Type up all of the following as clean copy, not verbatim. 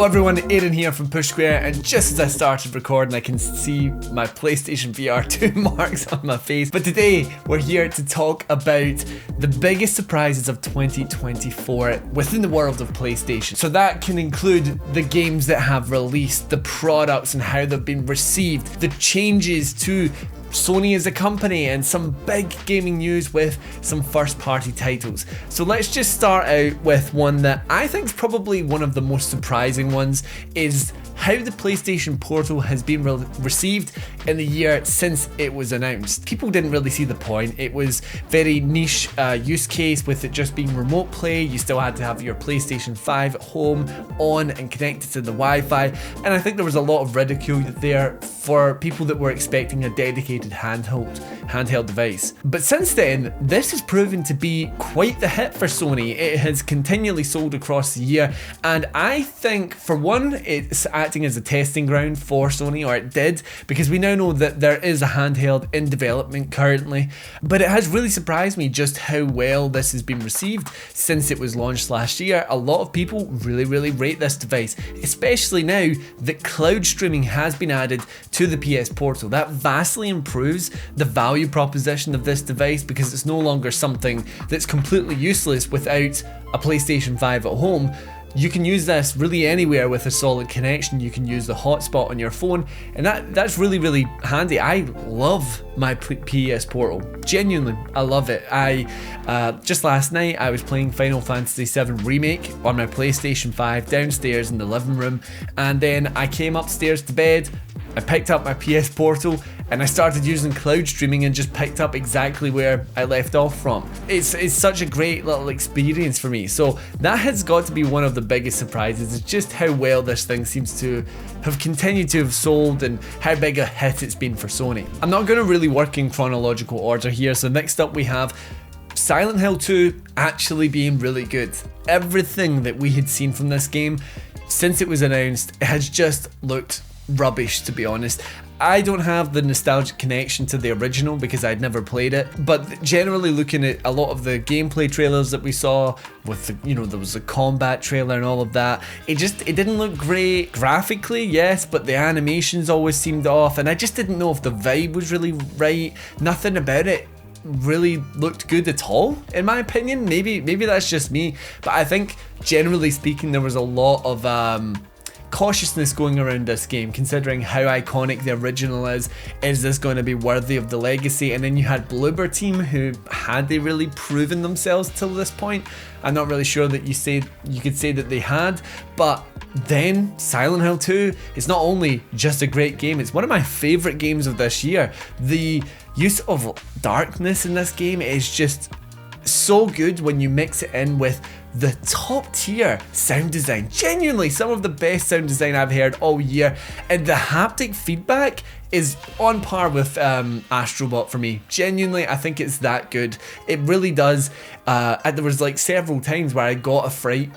Hello everyone, Aiden here from Push Square, and just as I started recording I can see my PlayStation VR 2 marks on my face. But today we're here to talk about the biggest surprises of 2024 within the world of PlayStation. So that can include the games that have released, the products and how they've been received, the changes to Sony as a company, and some big gaming news with some first party titles. So let's just start out with one that I think is probably one of the most surprising ones, is how the PlayStation Portal has been received in the year since it was announced. People didn't really see the point. It was very niche use case with it just being remote play. You still had to have your PlayStation 5 at home on and connected to the Wi-Fi, and I think there was a lot of ridicule there for people that were expecting a dedicated handheld device. But since then, this has proven to be quite the hit for Sony. It has continually sold across the year, and I think for one, it's acting as a testing ground for Sony, or it did, because we now know that there is a handheld in development currently. But it has really surprised me just how well this has been received since it was launched last year. A lot of people really rate this device, especially now that cloud streaming has been added to the PS Portal. That vastly improves the value proposition of this device, because it's no longer something that's completely useless without a PlayStation 5 at home. You can use this really anywhere with a solid connection. You can use the hotspot on your phone, and that's really handy. I love my PS Portal. Genuinely, I love it. Just last night I was playing Final Fantasy VII Remake on my PlayStation 5 downstairs in the living room, and then I came upstairs to bed, I picked up my PS Portal, and I started using cloud streaming and just picked up exactly where I left off from. It's such a great little experience for me. So that has got to be one of the biggest surprises, is just how well this thing seems to have continued to have sold and how big a hit it's been for Sony. I'm not going to really work in chronological order here, so next up we have Silent Hill 2 actually being really good. Everything that we had seen from this game since it was announced, it has just looked rubbish, to be honest. I don't have the nostalgic connection to the original because I'd never played it, but generally looking at a lot of the gameplay trailers that we saw with the, there was a combat trailer and all of that, it didn't look great graphically, yes, but the animations always seemed off, and I just didn't know if the vibe was really right. Nothing about it really looked good at all, in my opinion. Maybe that's just me, but I think generally speaking there was a lot of cautiousness going around this game, considering how iconic the original is. Is this going to be worthy of the legacy? And then you had Bloober Team, who had they really proven themselves till this point? I'm not really sure that you could say that they had, but then Silent Hill 2 is not only just a great game, it's one of my favourite games of this year. The use of darkness in this game is just so good when you mix it in with the top tier sound design. Genuinely some of the best sound design I've heard all year, and the haptic feedback is on par with Astrobot for me. Genuinely, I think it's that good. It really does. There was like several times where I got a fright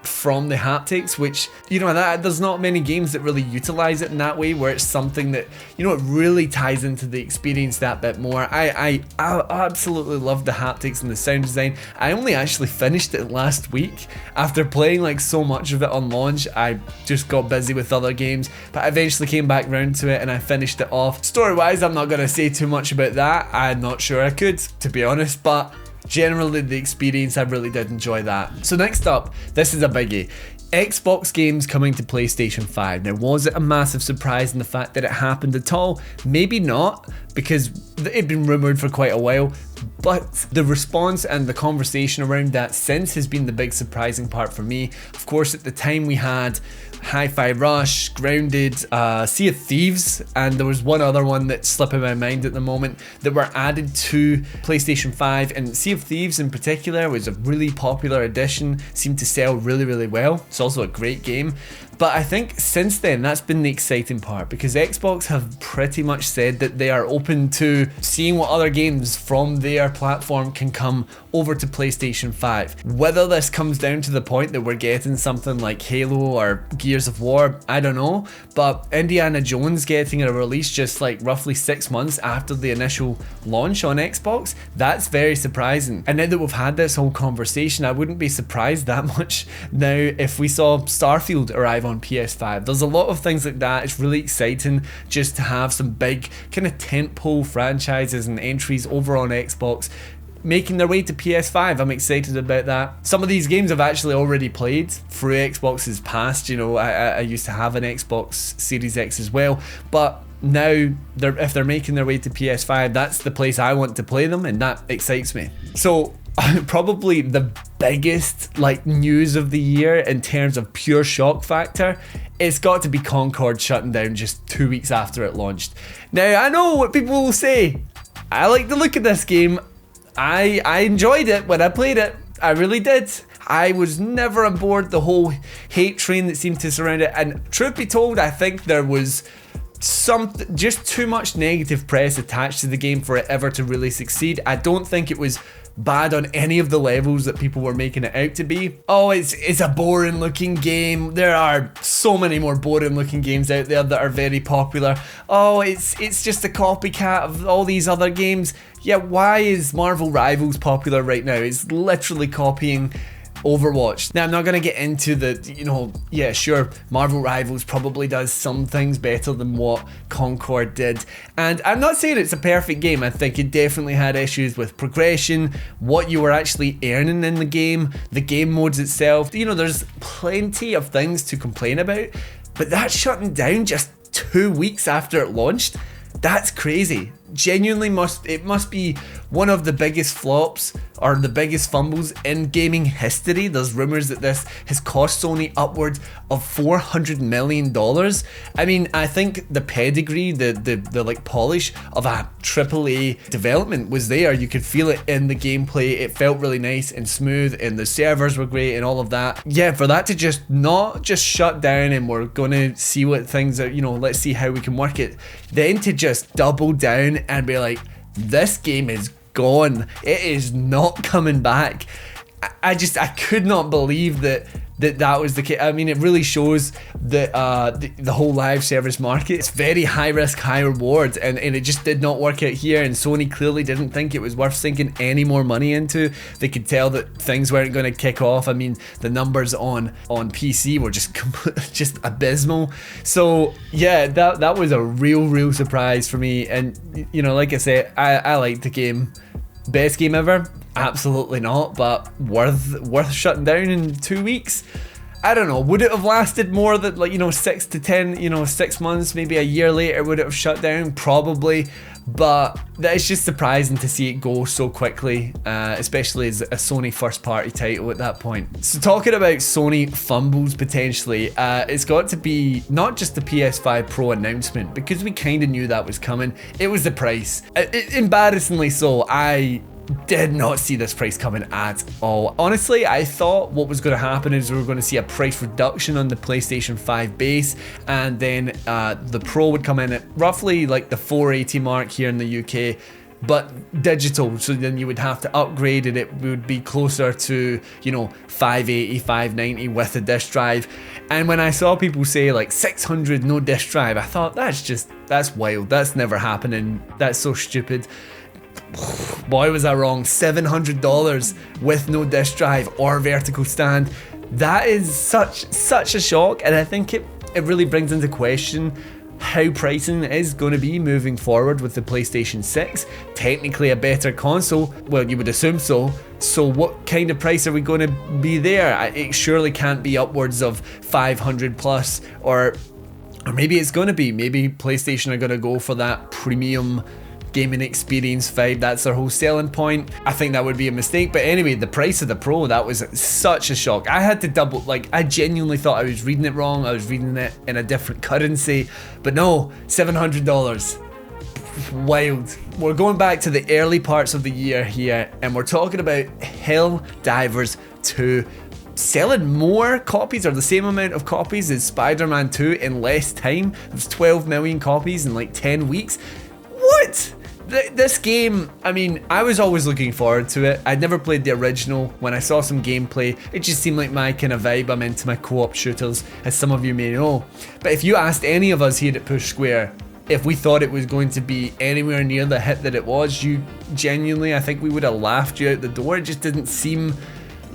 from the haptics, which there's not many games that really utilize it in that way, where it's something that it really ties into the experience that bit more. I absolutely love the haptics and the sound design. I only actually finished it last week after playing like so much of it on launch. I just got busy with other games, but I eventually came back round to it and I finished it off. Story wise, I'm not going to say too much about that. I'm not sure I could, to be honest, but generally the experience, I really did enjoy that. So next up, this is a biggie. Xbox games coming to PlayStation 5. Now, was it a massive surprise in the fact that it happened at all? Maybe not, because it'd been rumoured for quite a while, but the response and the conversation around that since has been the big surprising part for me. Of course, at the time we had Hi-Fi Rush, Grounded, Sea of Thieves, and there was one other one that's slipping my mind at the moment that were added to PlayStation 5, and Sea of Thieves in particular was a really popular edition, seemed to sell really well. It's also a great game. But I think since then, that's been the exciting part, because Xbox have pretty much said that they are open to seeing what other games from their platform can come over to PlayStation 5. Whether this comes down to the point that we're getting something like Halo or Gears of War, I don't know, but Indiana Jones getting a release just like roughly 6 months after the initial launch on Xbox, that's very surprising. And now that we've had this whole conversation, I wouldn't be surprised that much now if we saw Starfield arrive 5 on PS5. There's a lot of things like that. It's really exciting just to have some big kind of tentpole franchises and entries over on Xbox making their way to PS5. I'm excited about that. Some of these games I've actually already played through Xbox's past. You know, I used to have an Xbox Series X as well, but now if they're making their way to PS5, that's the place I want to play them, and that excites me. So probably the biggest like news of the year in terms of pure shock factor, it's got to be Concord shutting down just 2 weeks after it launched. Now I know what people will say. I like the look of this game. I enjoyed it when I played it. I really did. I was never on board the whole hate train that seemed to surround it, and truth be told, I think there was just too much negative press attached to the game for it ever to really succeed. I don't think it was bad on any of the levels that people were making it out to be. Oh, it's a boring looking game. There are so many more boring looking games out there that are very popular. Oh, it's just a copycat of all these other games. Yeah, why is Marvel Rivals popular right now? It's literally copying Overwatch. Now I'm not gonna get into the, you know, yeah sure, Marvel Rivals probably does some things better than what Concord did, and I'm not saying it's a perfect game. I think it definitely had issues with progression, what you were actually earning in the game modes itself. You know, there's plenty of things to complain about, but that's shutting down just 2 weeks after it launched. That's crazy. Genuinely it must be one of the biggest flops or the biggest fumbles in gaming history. There's rumors that this has cost Sony upwards of $400 million. I mean, I think the pedigree, the like polish of a AAA development was there. You could feel it in the gameplay. It felt really nice and smooth, and the servers were great and all of that. Yeah, for that to just not just shut down and we're gonna see what things are, you know, let's see how we can work it, then to just double down and be like, this game is gone, it is not coming back. I could not believe that was the case. I mean, it really shows that the whole live service market, it's very high risk, high reward, and it just did not work out here, and Sony clearly didn't think it was worth sinking any more money into. They could tell that things weren't going to kick off. I mean, the numbers on PC were just abysmal. So yeah, that was a real surprise for me, and you know, like I said, I liked the game. Best game ever? Absolutely not, but worth shutting down in 2 weeks? I don't know. Would it have lasted more than, like, you know, 6 to 10, you know, 6 months, maybe a year later, would it have shut down? Probably, but it's just surprising to see it go so quickly, especially as a Sony first party title at that point. So talking about Sony fumbles potentially, it's got to be not just the PS5 Pro announcement, because we kind of knew that was coming. It was the price. Embarrassingly so, I did not see this price coming at all. Honestly, I thought what was going to happen is we were going to see a price reduction on the PlayStation 5 base, and then the Pro would come in at roughly like the $480 mark here in the UK, but digital, so then you would have to upgrade and it would be closer to, you know, $580, $590 with a disc drive. And when I saw people say like $600 no disc drive, I thought that's wild, that's never happening, that's so stupid. Boy, was I wrong. $700 with no disc drive or vertical stand. That is such a shock, and I think it really brings into question how pricing is going to be moving forward with the PlayStation 6. Technically a better console, well, you would assume so. So what kind of price are we going to be there? It surely can't be upwards of 500 plus, or maybe it's going to be. Maybe PlayStation are going to go for that premium gaming experience vibe. That's their whole selling point. I think that would be a mistake, but anyway, the price of the Pro, that was such a shock. I had to double, like, I genuinely thought I was reading it wrong. I was reading it in a different currency, but no, $700. Wild. We're going back to the early parts of the year here, and we're talking about Helldivers 2 selling more copies, or the same amount of copies as Spider-Man 2 in less time. It was 12 million copies in like 10 weeks. What? This game, I mean, I was always looking forward to it. I'd never played the original. When I saw some gameplay, it just seemed like my kind of vibe. I'm into my co-op shooters, as some of you may know. But if you asked any of us here at Push Square if we thought it was going to be anywhere near the hit that it was, you genuinely, I think we would have laughed you out the door. It just didn't seem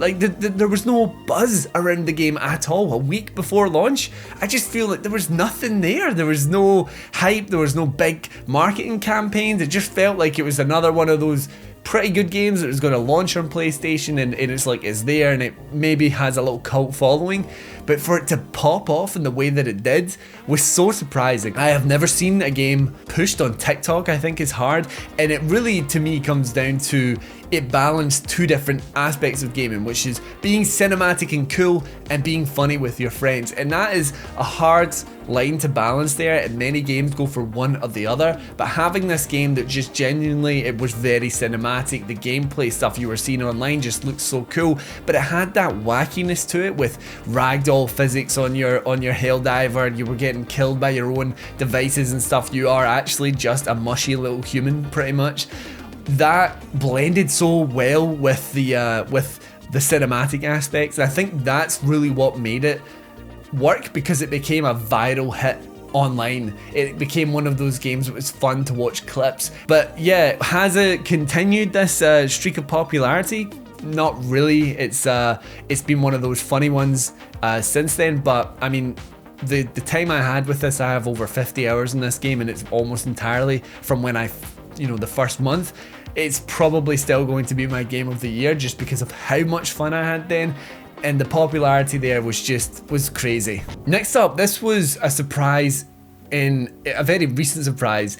Like there was no buzz around the game at all. A week before launch, I just feel like there was nothing there. There was no hype, there was no big marketing campaigns. It just felt like it was another one of those pretty good games that was going to launch on PlayStation, and it's like it's there and it maybe has a little cult following, but for it to pop off in the way that it did was so surprising. I have never seen a game pushed on TikTok, I think is hard, and it really to me comes down to it balanced two different aspects of gaming, which is being cinematic and cool and being funny with your friends, and that is a hard line to balance there, and many games go for one or the other, but having this game that just genuinely, it was very cinematic, the gameplay stuff you were seeing online just looked so cool, but it had that wackiness to it with ragdoll physics on your Helldiver, you were getting killed by your own devices and stuff, you are actually just a mushy little human pretty much. That blended so well with the cinematic aspects, and I think that's really what made it work, because it became a viral hit online. It became one of those games that was fun to watch clips. But yeah, has it continued this streak of popularity? Not really. It's been one of those funny ones since then, but I mean, the time I had with this, I have over 50 hours in this game, and it's almost entirely from when the first month. It's probably still going to be my game of the year just because of how much fun I had then, and the popularity there was crazy. Next up, this was a surprise, in a very recent surprise,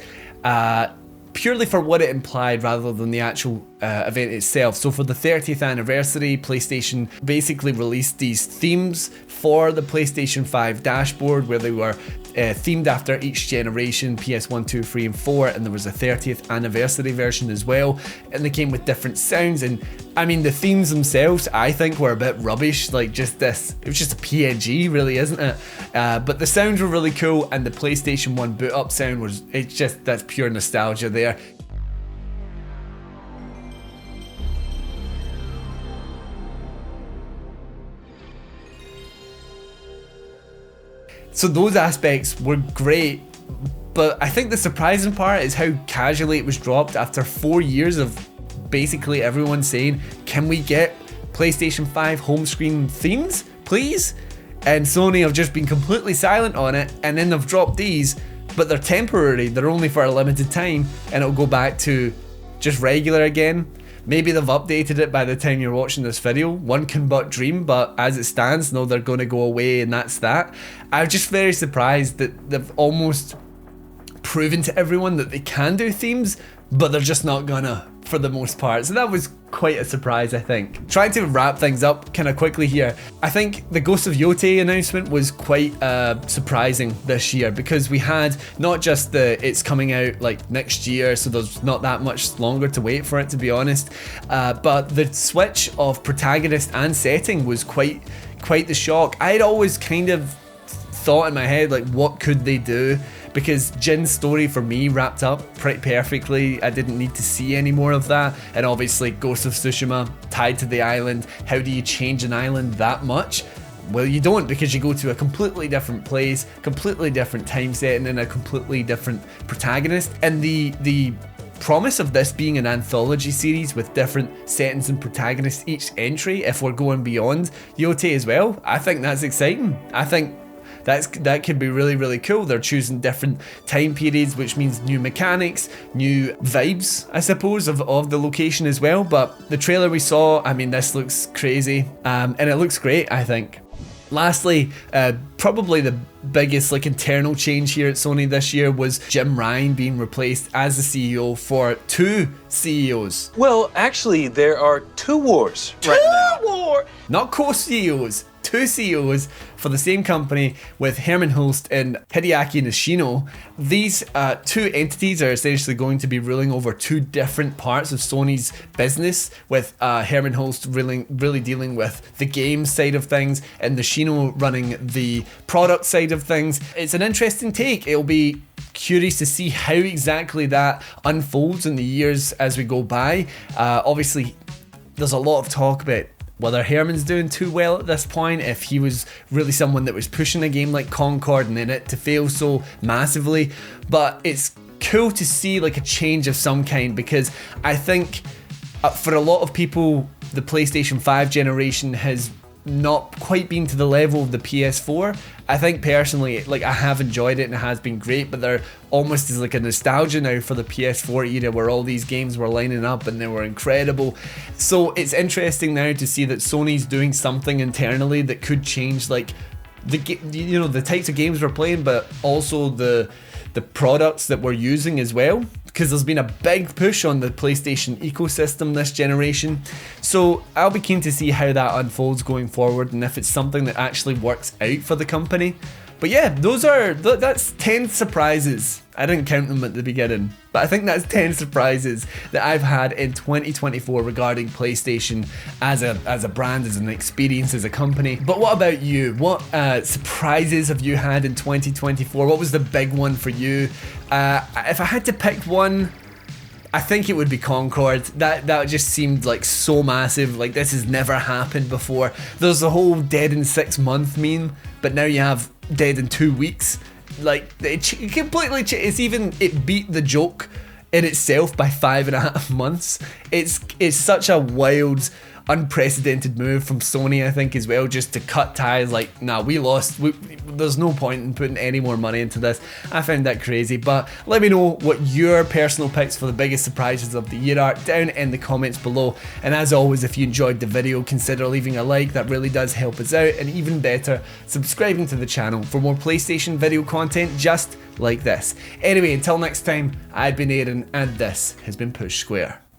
purely for what it implied rather than the actual event itself. So for the 30th anniversary, PlayStation basically released these themes for the PlayStation 5 dashboard, where they were themed after each generation, PS1, 2, 3 and 4, and there was a 30th anniversary version as well, and they came with different sounds. And I mean, the themes themselves I think were a bit rubbish, like it was just a PNG really, isn't it? But the sounds were really cool, and the PlayStation 1 boot up sound that's pure nostalgia there. So those aspects were great, but I think the surprising part is how casually it was dropped after 4 years of basically everyone saying, can we get PlayStation 5 home screen themes, please? And Sony have just been completely silent on it, and then they've dropped these, but they're temporary, they're only for a limited time, and it'll go back to just regular again. Maybe they've updated it by the time you're watching this video, one can but dream, but as it stands, no, they're going to go away and that's that. I'm just very surprised that they've almost proven to everyone that they can do themes, but they're just not gonna for the most part. So that was quite a surprise, I think. Trying to wrap things up kind of quickly here, I think the Ghost of Yotei announcement was quite surprising this year, because we had not just it's coming out like next year, so there's not that much longer to wait for it, to be honest, but the switch of protagonist and setting was quite the shock. I'd always kind of thought in my head, like, what could they do? Because Jin's story for me wrapped up pretty perfectly. I didn't need to see any more of that. And obviously Ghost of Tsushima tied to the island. How do you change an island that much? Well, you don't, because you go to a completely different place, completely different time setting, and a completely different protagonist. And the promise of this being an anthology series with different settings and protagonists each entry, if we're going beyond Yotei as well, I think that's exciting. I think that could be really, really cool. They're choosing different time periods, which means new mechanics, new vibes, I suppose, of the location as well. But the trailer we saw, I mean, this looks crazy, and it looks great, I think. Lastly, probably the biggest internal change here at Sony this year was Jim Ryan being replaced as the CEO for two CEOs. Well, actually, there are two wars right now. Not co-CEOs. Two CEOs for the same company, with Herman Hulst and Hideaki Nishino. These two entities are essentially going to be ruling over two different parts of Sony's business, with Herman Hulst really dealing with the game side of things and Nishino running the product side of things. It's an interesting take. It'll be curious to see how exactly that unfolds in the years as we go by. Obviously, there's a lot of talk about whether Herman's doing too well at this point, if he was really someone that was pushing a game like Concord and then it to fail so massively. But it's cool to see a change of some kind, because I think for a lot of people, the PlayStation 5 generation has not quite been to the level of the PS4. I think personally, like, I have enjoyed it and it has been great, but there almost is like a nostalgia now for the PS4 era where all these games were lining up and they were incredible. So it's interesting now to see that Sony's doing something internally that could change, like, the types of games we're playing, but also the products that we're using as well, because there's been a big push on the PlayStation ecosystem this generation. So I'll be keen to see how that unfolds going forward and if it's something that actually works out for the company. But yeah, that's 10 surprises. I didn't count them at the beginning, but I think that's 10 surprises that I've had in 2024 regarding PlayStation as a brand, as an experience, as a company. But what about you? What surprises have you had in 2024? What was the big one for you? If I had to pick one, I think it would be Concord. That just seemed like so massive. Like, this has never happened before. There's the whole dead in 6 month meme, but now you have dead in 2 weeks. Like, it completely it beat the joke in itself by 5.5 months. It's such a wild, unprecedented move from Sony, I think, as well, just to cut ties. Like, nah, we lost. There's no point in putting any more money into this. I found that crazy. But let me know what your personal picks for the biggest surprises of the year are down in the comments below. And as always, if you enjoyed the video, consider leaving a like. That really does help us out. And even better, subscribing to the channel for more PlayStation video content just like this. Anyway, until next time, I've been Aaron, and this has been Push Square.